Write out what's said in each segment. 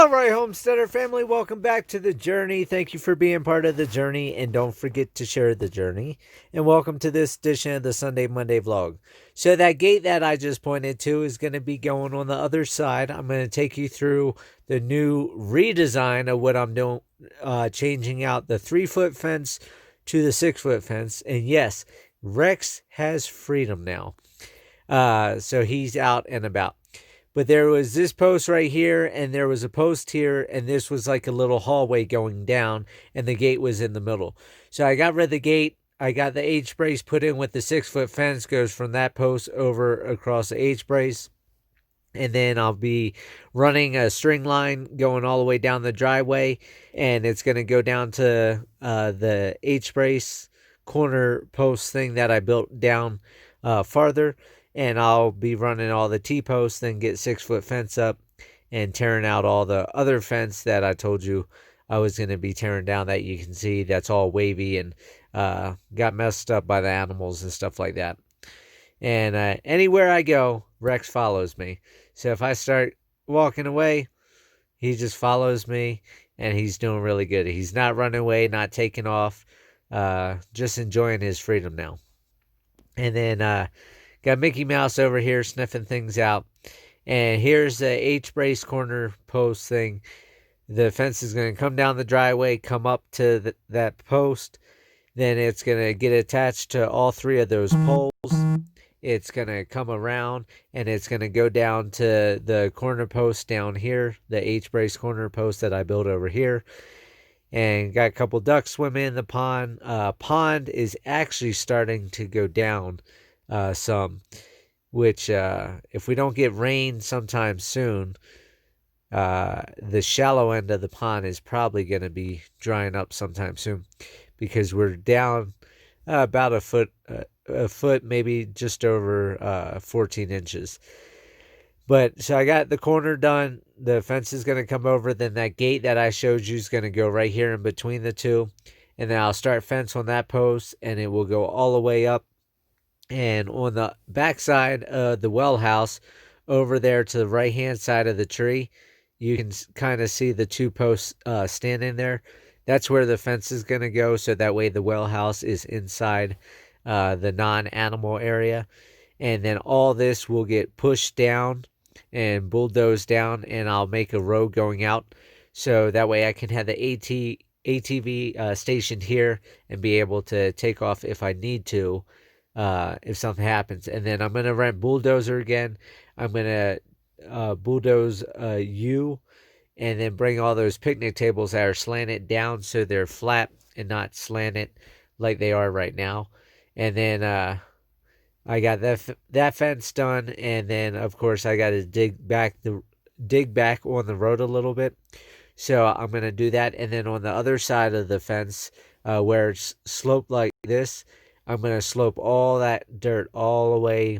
All right, Homesteader family, welcome back to the journey. Thank you for being part of the journey, and don't forget to share the journey. And welcome to this edition of the Sunday Monday vlog. So that gate that I just pointed to is going to be going on the other side. I'm going to take you through the new redesign of what I'm doing, changing out the 3-foot fence to the 6-foot fence. And yes, Rex has freedom now. So he's out and about. But there was this post right here, and there was a post here, and this was like a little hallway going down, and the gate was in the middle. So I got rid of the gate. I got the H-brace put in with the 6-foot fence, goes from that post over across the H-brace. And then I'll be running a string line going all the way down the driveway, and it's going to go down to the H-brace corner post thing that I built down farther. And I'll be running all the T-posts, then get 6-foot fence up and tearing out all the other fence that I told you I was going to be tearing down, that you can see that's all wavy and got messed up by the animals and stuff like that. And anywhere I go, Rex follows me. So if I start walking away, he just follows me, and he's doing really good. He's not running away, not taking off, just enjoying his freedom now. And then got Mickey Mouse over here sniffing things out. And here's the H-brace corner post thing. The fence is going to come down the driveway, come up to that post. Then it's going to get attached to all 3 of those poles. It's going to come around, and it's going to go down to the corner post down here, the H-brace corner post that I built over here. And got a couple ducks swimming in the pond. Pond is actually starting to go down some, which if we don't get rain sometime soon, the shallow end of the pond is probably going to be drying up sometime soon, because we're down about a foot, maybe just over 14 inches. But so I got the corner done. The fence is going to come over. Then that gate that I showed you is going to go right here in between the two. And then I'll start fence on that post, and it will go all the way up. And on the back side of the well house, over there to the right hand side of the tree, you can kind of see the 2 posts standing there. That's where the fence is going to go, so that way the well house is inside the non-animal area. And then all this will get pushed down and bulldozed down, and I'll make a road going out, so that way I can have the ATV stationed here and be able to take off if I need to, if something happens. And then I'm going to rent bulldozer again. I'm going to bulldoze you, and then bring all those picnic tables that are slanted down so they're flat and not slanted like they are right now. And then I got that fence done, and then of course I got to dig back on the road a little bit. So I'm going to do that. And then on the other side of the fence, where it's sloped like this, I'm going to slope all that dirt all the way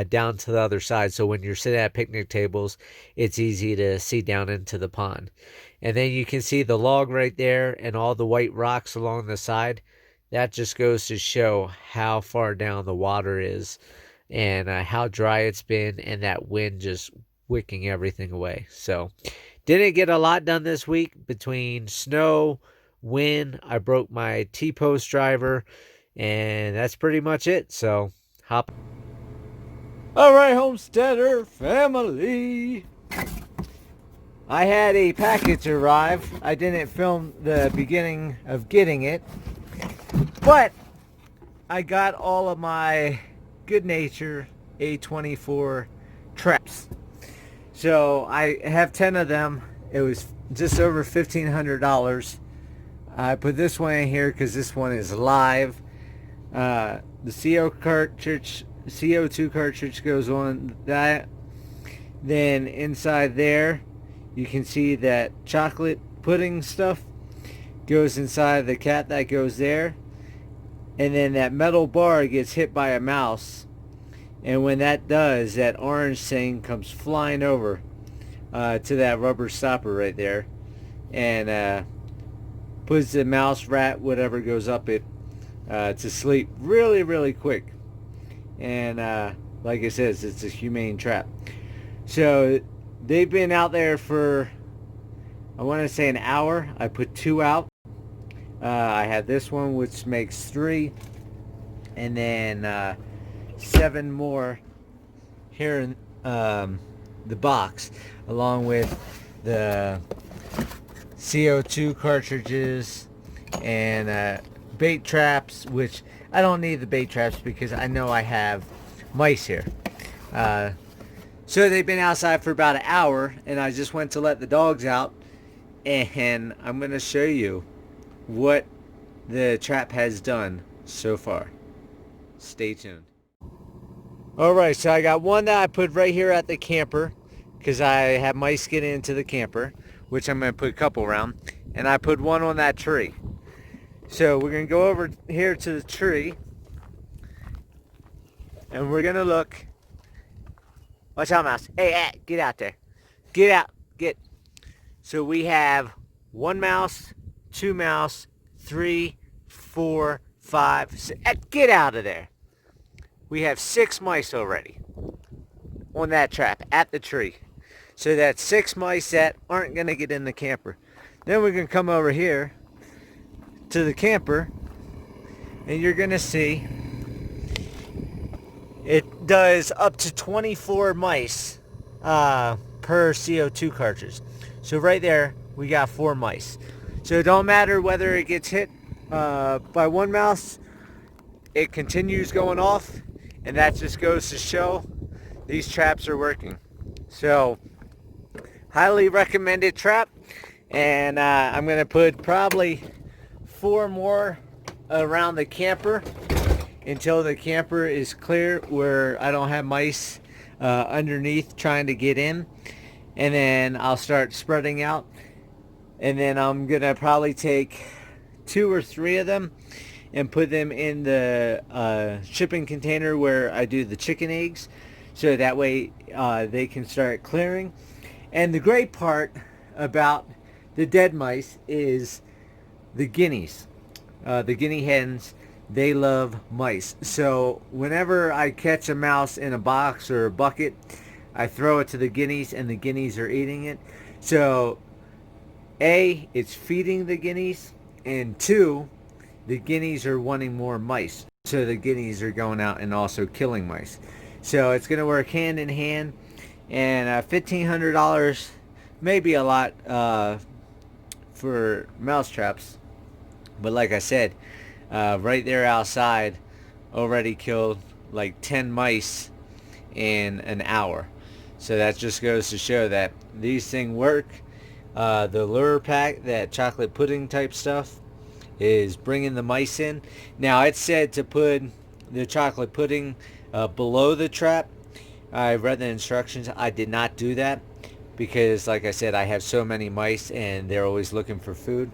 down to the other side. So when you're sitting at picnic tables, it's easy to see down into the pond. And then you can see the log right there and all the white rocks along the side. That just goes to show how far down the water is, and how dry it's been, and that wind just wicking everything away. So didn't get a lot done this week between snow, wind. I broke my T-post driver, and that's pretty much it. So hop. All right, Homesteader family. I had a package arrive. I didn't film the beginning of getting it, but I got all of my good nature A24 traps. So I have 10 of them. It was just over $1,500. I put this one in here because this one is live. The CO2 cartridge goes on that. Then inside there, you can see that chocolate pudding stuff goes inside the cat that goes there. And then that metal bar gets hit by a mouse. And when that does, that orange thing comes flying over to that rubber stopper right there. And puts the mouse, rat, whatever goes up it to sleep really, really quick. And like I said, it's a humane trap. So they've been out there for I want to say an hour. I put 2 out. I had this one, which makes 3, and then 7 more here in the box, along with the CO2 cartridges and bait traps, which I don't need the bait traps because I know I have mice here. So they've been outside for about an hour, and I just went to let the dogs out, and I'm going to show you what the trap has done so far. Stay tuned. Alright, so I got one that I put right here at the camper because I have mice getting into the camper, which I'm going to put a couple around, and I put one on that tree. So we're going to go over here to the tree, and we're going to look. Watch out, mouse. Hey, get out there. Get out. Get. So we have 1 mouse, 2 mouse, 3, 4, 5, 6. Get out of there. We have 6 mice already on that trap at the tree. So that's 6 mice that aren't going to get in the camper. Then we're going to come over here to the camper, and you're going to see it does up to 24 mice per CO2 cartridge. So right there, we got 4 mice. So it don't matter whether it gets hit by 1 mouse, it continues going off, and that just goes to show these traps are working. So highly recommended trap, and I'm going to put probably 4 more around the camper until the camper is clear where I don't have mice underneath trying to get in, and then I'll start spreading out, and then I'm gonna probably take 2 or 3 of them and put them in the shipping container where I do the chicken eggs, so that way they can start clearing. And the great part about the dead mice is the guineas, the guinea hens. They love mice. So whenever I catch a mouse in a box or a bucket, I throw it to the guineas, and the guineas are eating it. So A, it's feeding the guineas, and 2, the guineas are wanting more mice. So the guineas are going out and also killing mice. So it's going to work hand in hand, and $1,500 may be a lot for mouse traps. But like I said, right there outside already killed like 10 mice in an hour. So that just goes to show that these things work. The lure pack, that chocolate pudding type stuff, is bringing the mice in. Now it's said to put the chocolate pudding below the trap. I read the instructions. I did not do that because, like I said, I have so many mice and they're always looking for food.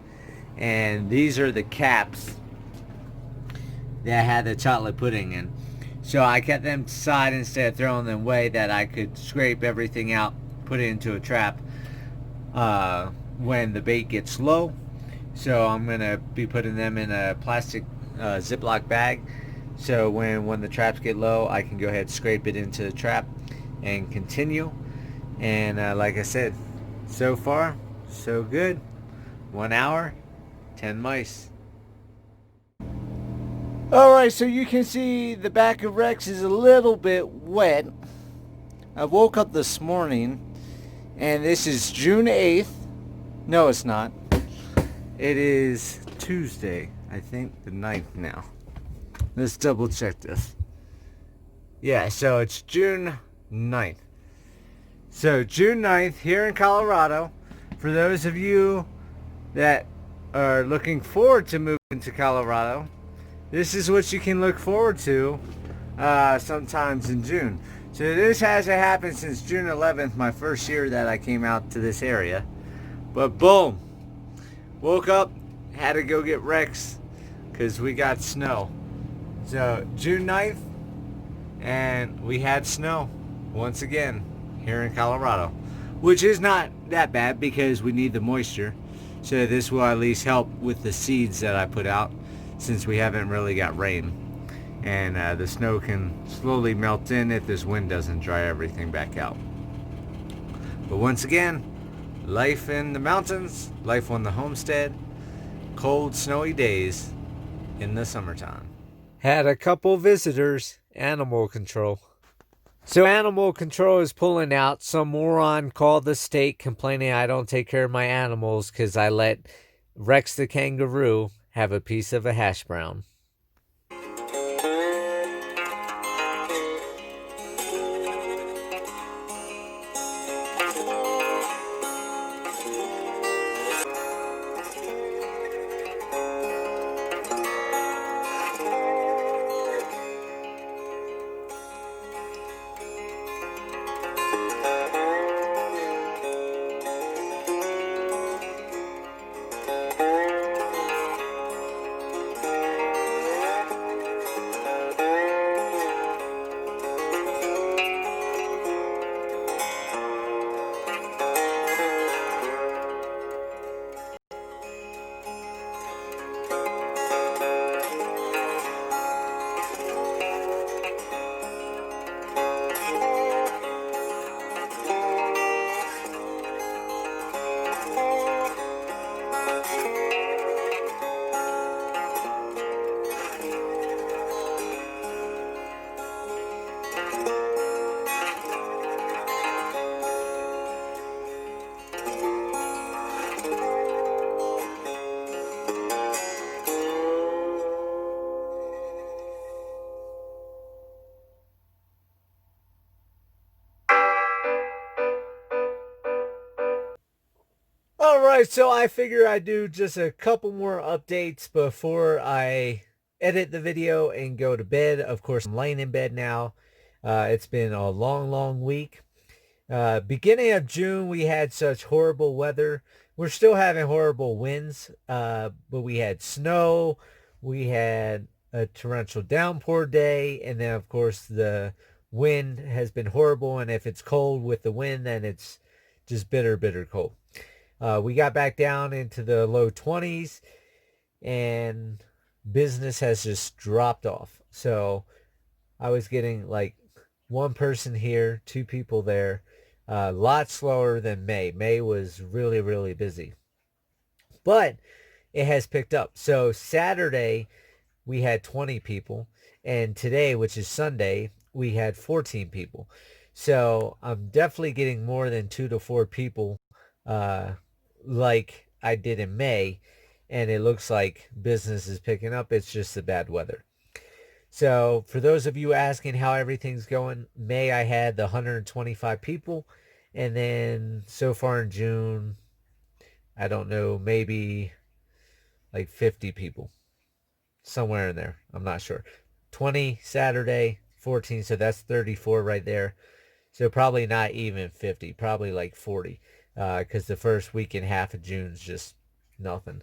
And these are the caps that had the chocolate pudding in. So I kept them aside instead of throwing them away, that I could scrape everything out, put it into a trap when the bait gets low. So I'm going to be putting them in a plastic Ziploc bag. So when the traps get low, I can go ahead and scrape it into the trap and continue. And like I said, so far, so good. 1 hour, 10 mice. Alright, so you can see the back of Rex is a little bit wet. I woke up this morning, and this is June 8th. No, it's not. It is Tuesday, I think the 9th now. Let's double check this. Yeah, so it's June 9th. So June 9th here in Colorado. For those of you that are looking forward to moving to Colorado, this is what you can look forward to sometimes in June. So this hasn't happened since June 11th, my first year that I came out to this area. But boom, woke up, had to go get Rex because we got snow. So June 9th, and we had snow once again here in Colorado, which is not that bad because we need the moisture. So this will at least help with the seeds that I put out, since we haven't really got rain, and the snow can slowly melt in if this wind doesn't dry everything back out. But once again, Life in the mountains, life on the homestead, cold, snowy days in the summertime. Had a couple visitors, animal control. So animal control is pulling out. Some moron called the state complaining I don't take care of my animals because I let Rex the kangaroo have a piece of a hash brown. All right, so I figure I'd do just a couple more updates before I edit the video and go to bed. Of course, I'm laying in bed now. It's been a long, long week. Beginning of June, we had such horrible weather. We're still having horrible winds, but we had snow. We had a torrential downpour day. And then, of course, the wind has been horrible. And if it's cold with the wind, then it's just bitter, bitter cold. We got back down into the low 20s and business has just dropped off. So I was getting like one person here, two people there. A lot slower than May. May was really, really busy. But it has picked up. So Saturday, we had 20 people. And today, which is Sunday, we had 14 people. So I'm definitely getting more than 2 to 4 people uh, like I did in May. And it looks like business is picking up. It's just the bad weather. So for those of you asking how everything's going, May I had the 125 people. And then so far in June, I don't know, maybe like 50 people. Somewhere in there. I'm not sure. 20 Saturday, 14. So that's 34 right there. So probably not even 50. Probably like 40. Because the first week and half of June's just nothing.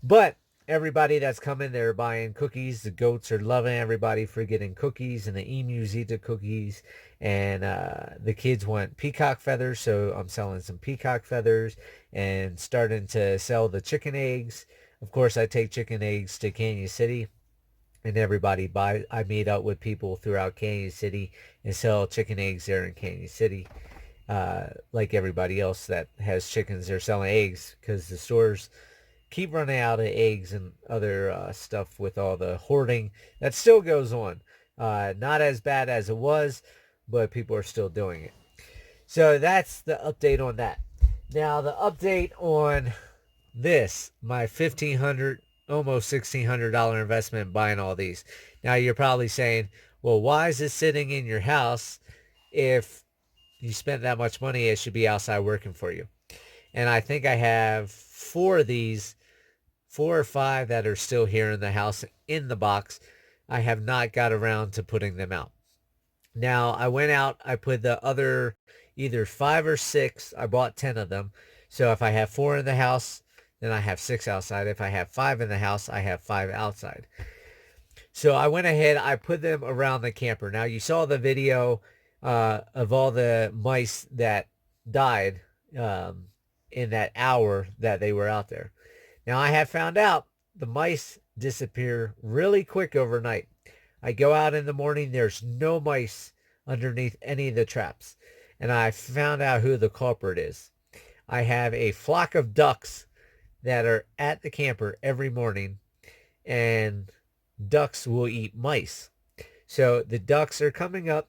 But everybody that's coming, they're buying cookies. The goats are loving everybody for getting cookies, and the emus eat the cookies. And the kids want peacock feathers, so I'm selling some peacock feathers and starting to sell the chicken eggs. Of course, I take chicken eggs to Canyon City, and everybody buy. I meet up with people throughout Canyon City and sell chicken eggs there in Canyon City. Like everybody else that has chickens, they're selling eggs because the stores keep running out of eggs and other stuff with all the hoarding that still goes on. Not as bad as it was, but people are still doing it. So that's the update on that. Now the update on this, my $1,500, almost $1,600 investment buying all these. Now you're probably saying, well, why is this sitting in your house? If you spent that much money, it should be outside working for you. And I think I have 4 or 5 that are still here in the house in the box. I have not got around to putting them out. Now I went out, I put the other either 5 or 6. I bought 10 of them. So if I have 4 in the house, then I have 6 outside. If I have 5 in the house, I have 5 outside. So I went ahead, I put them around the camper. Now you saw the video of all the mice that died in that hour that they were out there. Now I have found out the mice disappear really quick overnight. I go out in the morning, there's no mice underneath any of the traps. And I found out who the culprit is. I have a flock of ducks that are at the camper every morning, and ducks will eat mice. So the ducks are coming up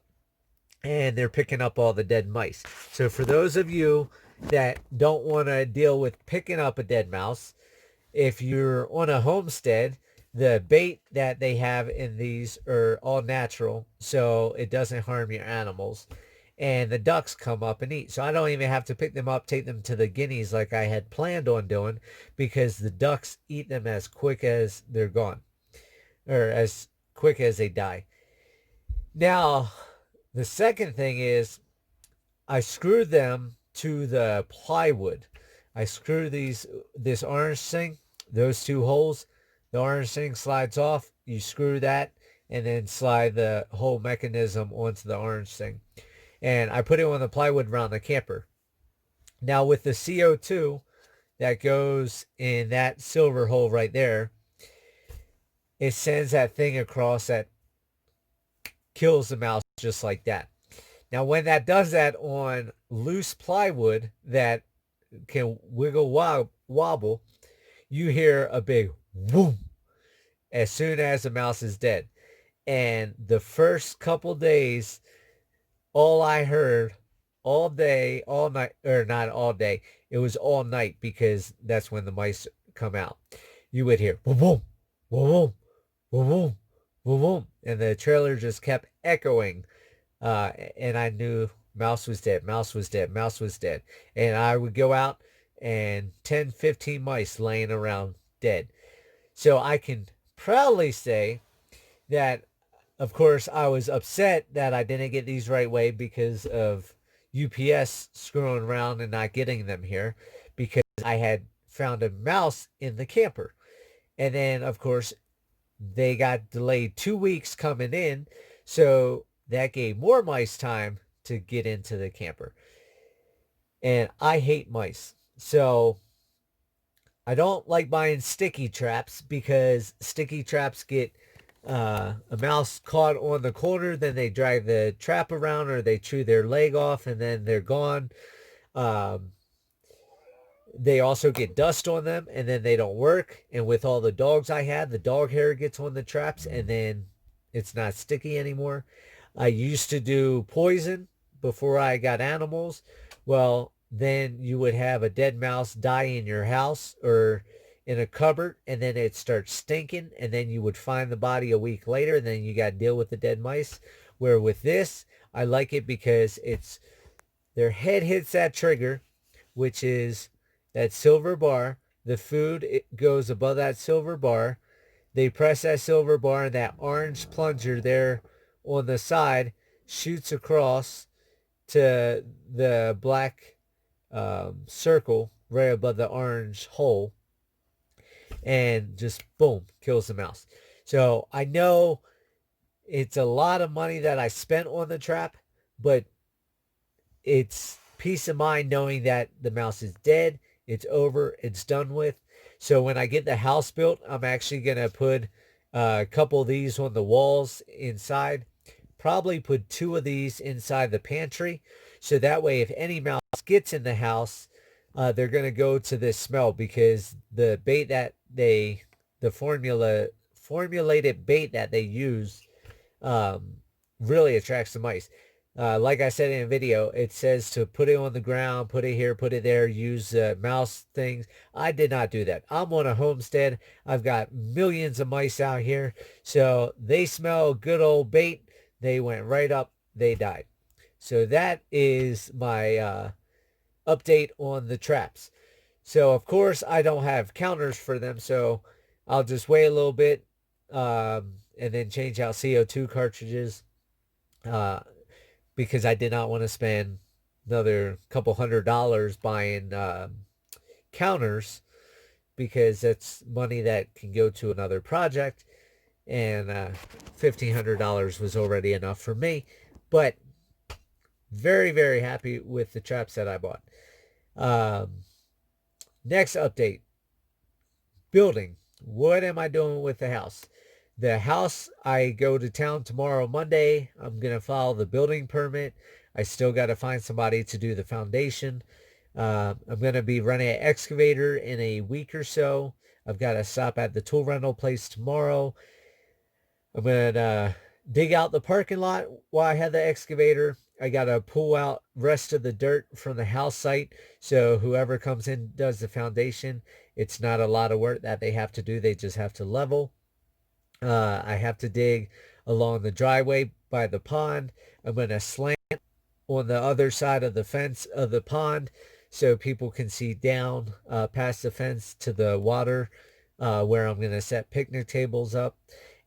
and they're picking up all the dead mice. So for those of you that don't want to deal with picking up a dead mouse, if you're on a homestead, the bait that they have in these are all natural, so it doesn't harm your animals. And the ducks come up and eat. So I don't even have to pick them up, take them to the guineas like I had planned on doing, because the ducks eat them as quick as they're gone, or as quick as they die. Now, the second thing is I screwed them to the plywood. I screw this orange thing, those two holes. The orange thing slides off. You screw that and then slide the whole mechanism onto the orange thing. And I put it on the plywood around the camper. Now with the CO2 that goes in that silver hole right there, it sends that thing across that kills the mouse just like that. Now, when that does that on loose plywood that can wiggle wobble, you hear a big boom as soon as the mouse is dead. And the first couple days, all I heard all day, all night, or not all day, it was all night because that's when the mice come out. You would hear boom, boom, boom, boom, boom, boom, boom, and the trailer just kept echoing. And I knew mouse was dead, mouse was dead, mouse was dead. And I would go out and 10, 15 mice laying around dead. So I can proudly say that, of course, I was upset that I didn't get these right way because of UPS screwing around and not getting them here, because I had found a mouse in the camper. And then, of course, they got delayed 2 weeks coming in. So that gave more mice time to get into the camper. And I hate mice. So I don't like buying sticky traps, because sticky traps get a mouse caught on the corner, then they drag the trap around or they chew their leg off and then they're gone. Um, they also get dust on them and then they don't work. And with all the dogs I had, the dog hair gets on the traps and then it's not sticky anymore. I used to do poison before I got animals. Well, then you would have a dead mouse die in your house or in a cupboard, and then it starts stinking, and then you would find the body a week later, and then you got to deal with the dead mice. Where with this, I like it because it's their head hits that trigger, which is that silver bar. The food, it goes above that silver bar. They press that silver bar, and that orange plunger there on the side shoots across to the black circle right above the orange hole, and just boom, kills the mouse. So I know it's a lot of money that I spent on the trap, but it's peace of mind knowing that the mouse is dead, it's over, it's done with. So when I get the house built, I'm actually going to put a couple of these on the walls inside. Probably put 2 of these inside the pantry. So that way, if any mouse gets in the house, they're going to go to this smell, because the bait that the formulated bait that they use really attracts the mice. Like I said in a video, it says to put it on the ground, put it here, put it there, use mouse things. I did not do that. I'm on a homestead. I've got millions of mice out here. So they smell good old bait. They went right up. They died. So that is my update on the traps. So, of course, I don't have counters for them. So I'll just wait a little bit and then change out CO2 cartridges. Because I did not want to spend another couple $100 buying counters, because that's money that can go to another project, and $1,500 was already enough for me. But very, very happy with the traps that I bought. Next update, building. What am I doing with the house? The house, I go to town tomorrow, Monday. I'm going to file the building permit. I still got to find somebody to do the foundation. I'm going to be running an excavator in a week or so. I've got to stop at the tool rental place tomorrow. I'm going to dig out the parking lot while I have the excavator. I got to pull out rest of the dirt from the house site. So whoever comes in does the foundation. It's not a lot of work that they have to do. They just have to level. I have to dig along the driveway by the pond. I'm going to slant on the other side of the fence of the pond so people can see down past the fence to the water where I'm going to set picnic tables up.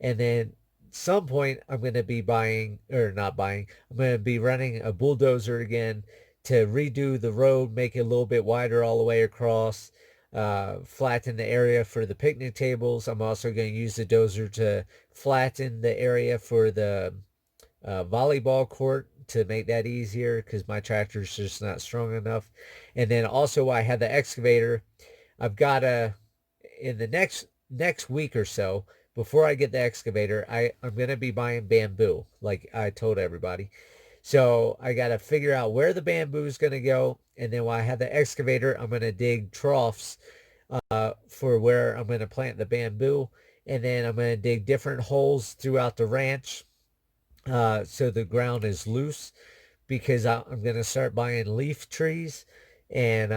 And then some point I'm going to be buying, or not buying, I'm going to be running a bulldozer again to redo the road, make it a little bit wider all the way across, flatten the area for the picnic tables. I'm also going to use the dozer to flatten the area for the volleyball court to make that easier because my tractor's just not strong enough. And then also I have the excavator. I've got to, in the next week or so, before I get the excavator, I'm going to be buying bamboo, like I told everybody. So I got to figure out where the bamboo is going to go. And then while I have the excavator, I'm going to dig troughs for where I'm going to plant the bamboo. And then I'm going to dig different holes throughout the ranch so the ground is loose because I'm going to start buying leaf trees and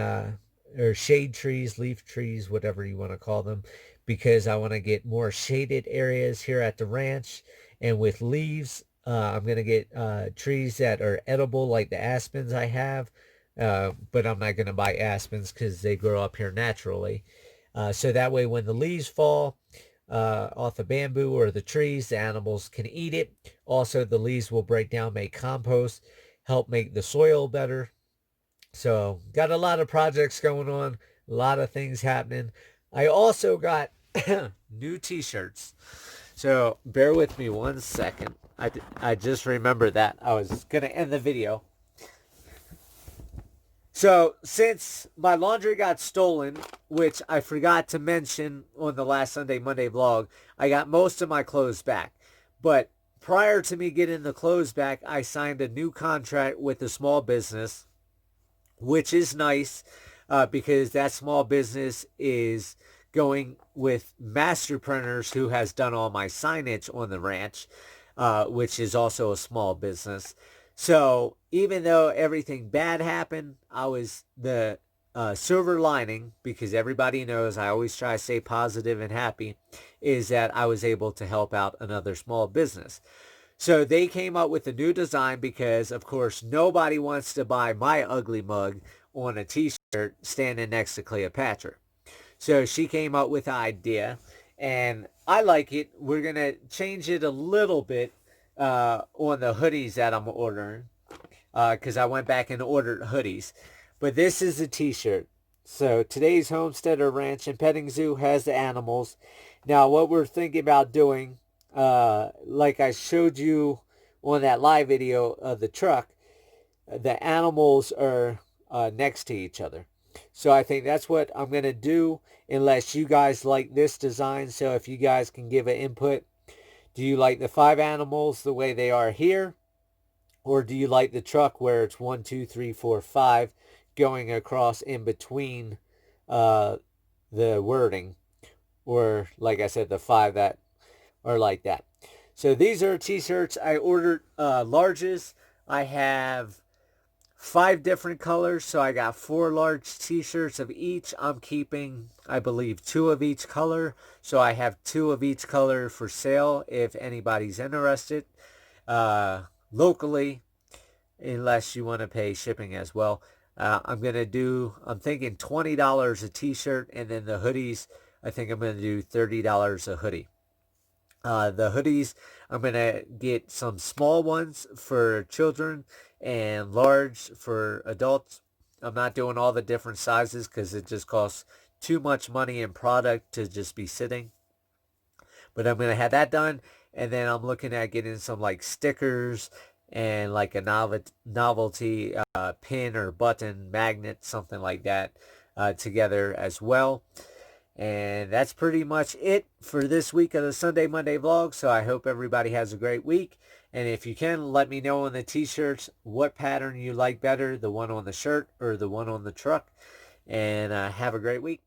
or shade trees, leaf trees, whatever you want to call them, because I want to get more shaded areas here at the ranch. And with leaves, I'm going to get trees that are edible like the aspens I have, but I'm not going to buy aspens because they grow up here naturally. So that way when the leaves fall, off the bamboo or the trees, the animals can eat it. Also, the leaves will break down, make compost, help make the soil better. So, got a lot of projects going on, a lot of things happening. I also got new t-shirts. So, bear with me one second. I just remembered that I was going to end the video. So, since my laundry got stolen, which I forgot to mention on the last Sunday Monday vlog, I got most of my clothes back. But prior to me getting the clothes back, I signed a new contract with a small business, which is nice because that small business is going with Master Printers, who has done all my signage on the ranch, which is also a small business. So even though everything bad happened, I was the silver lining, because everybody knows I always try to stay positive and happy, is that I was able to help out another small business. So they came up with a new design because, of course, nobody wants to buy my ugly mug on a t-shirt standing next to Cleopatra. So she came up with an idea, and I like it. We're going to change it a little bit on the hoodies that I'm ordering because I went back and ordered hoodies. But this is a t-shirt. So today's Homesteader Ranch and Petting Zoo has the animals. Now what we're thinking about doing, like I showed you on that live video of the truck, the animals are next to each other. So I think that's what I'm going to do unless you guys like this design. So if you guys can give an input, do you like the 5 animals the way they are here? Or do you like the truck where it's 1, 2, 3, 4, 5 going across in between the wording? Or like I said, the 5 that are like that. So these are t-shirts. I ordered larges. I have 5 different colors, so I got 4 large t-shirts of each. I'm keeping, I believe, 2 of each color, so I have 2 of each color for sale if anybody's interested locally, unless you want to pay shipping as well. I'm thinking $20 a t-shirt, and then the hoodies, I think I'm going to do $30 a hoodie. The hoodies, I'm going to get some small ones for children and large for adults. I'm not doing all the different sizes because it just costs too much money in product to just be sitting. But I'm going to have that done. And then I'm looking at getting some like stickers and like a novelty pin or button magnet, something like that together as well. And that's pretty much it for this week of the Sunday Monday vlog. So I hope everybody has a great week. And if you can, let me know on the t-shirts what pattern you like better, the one on the shirt or the one on the truck. And have a great week.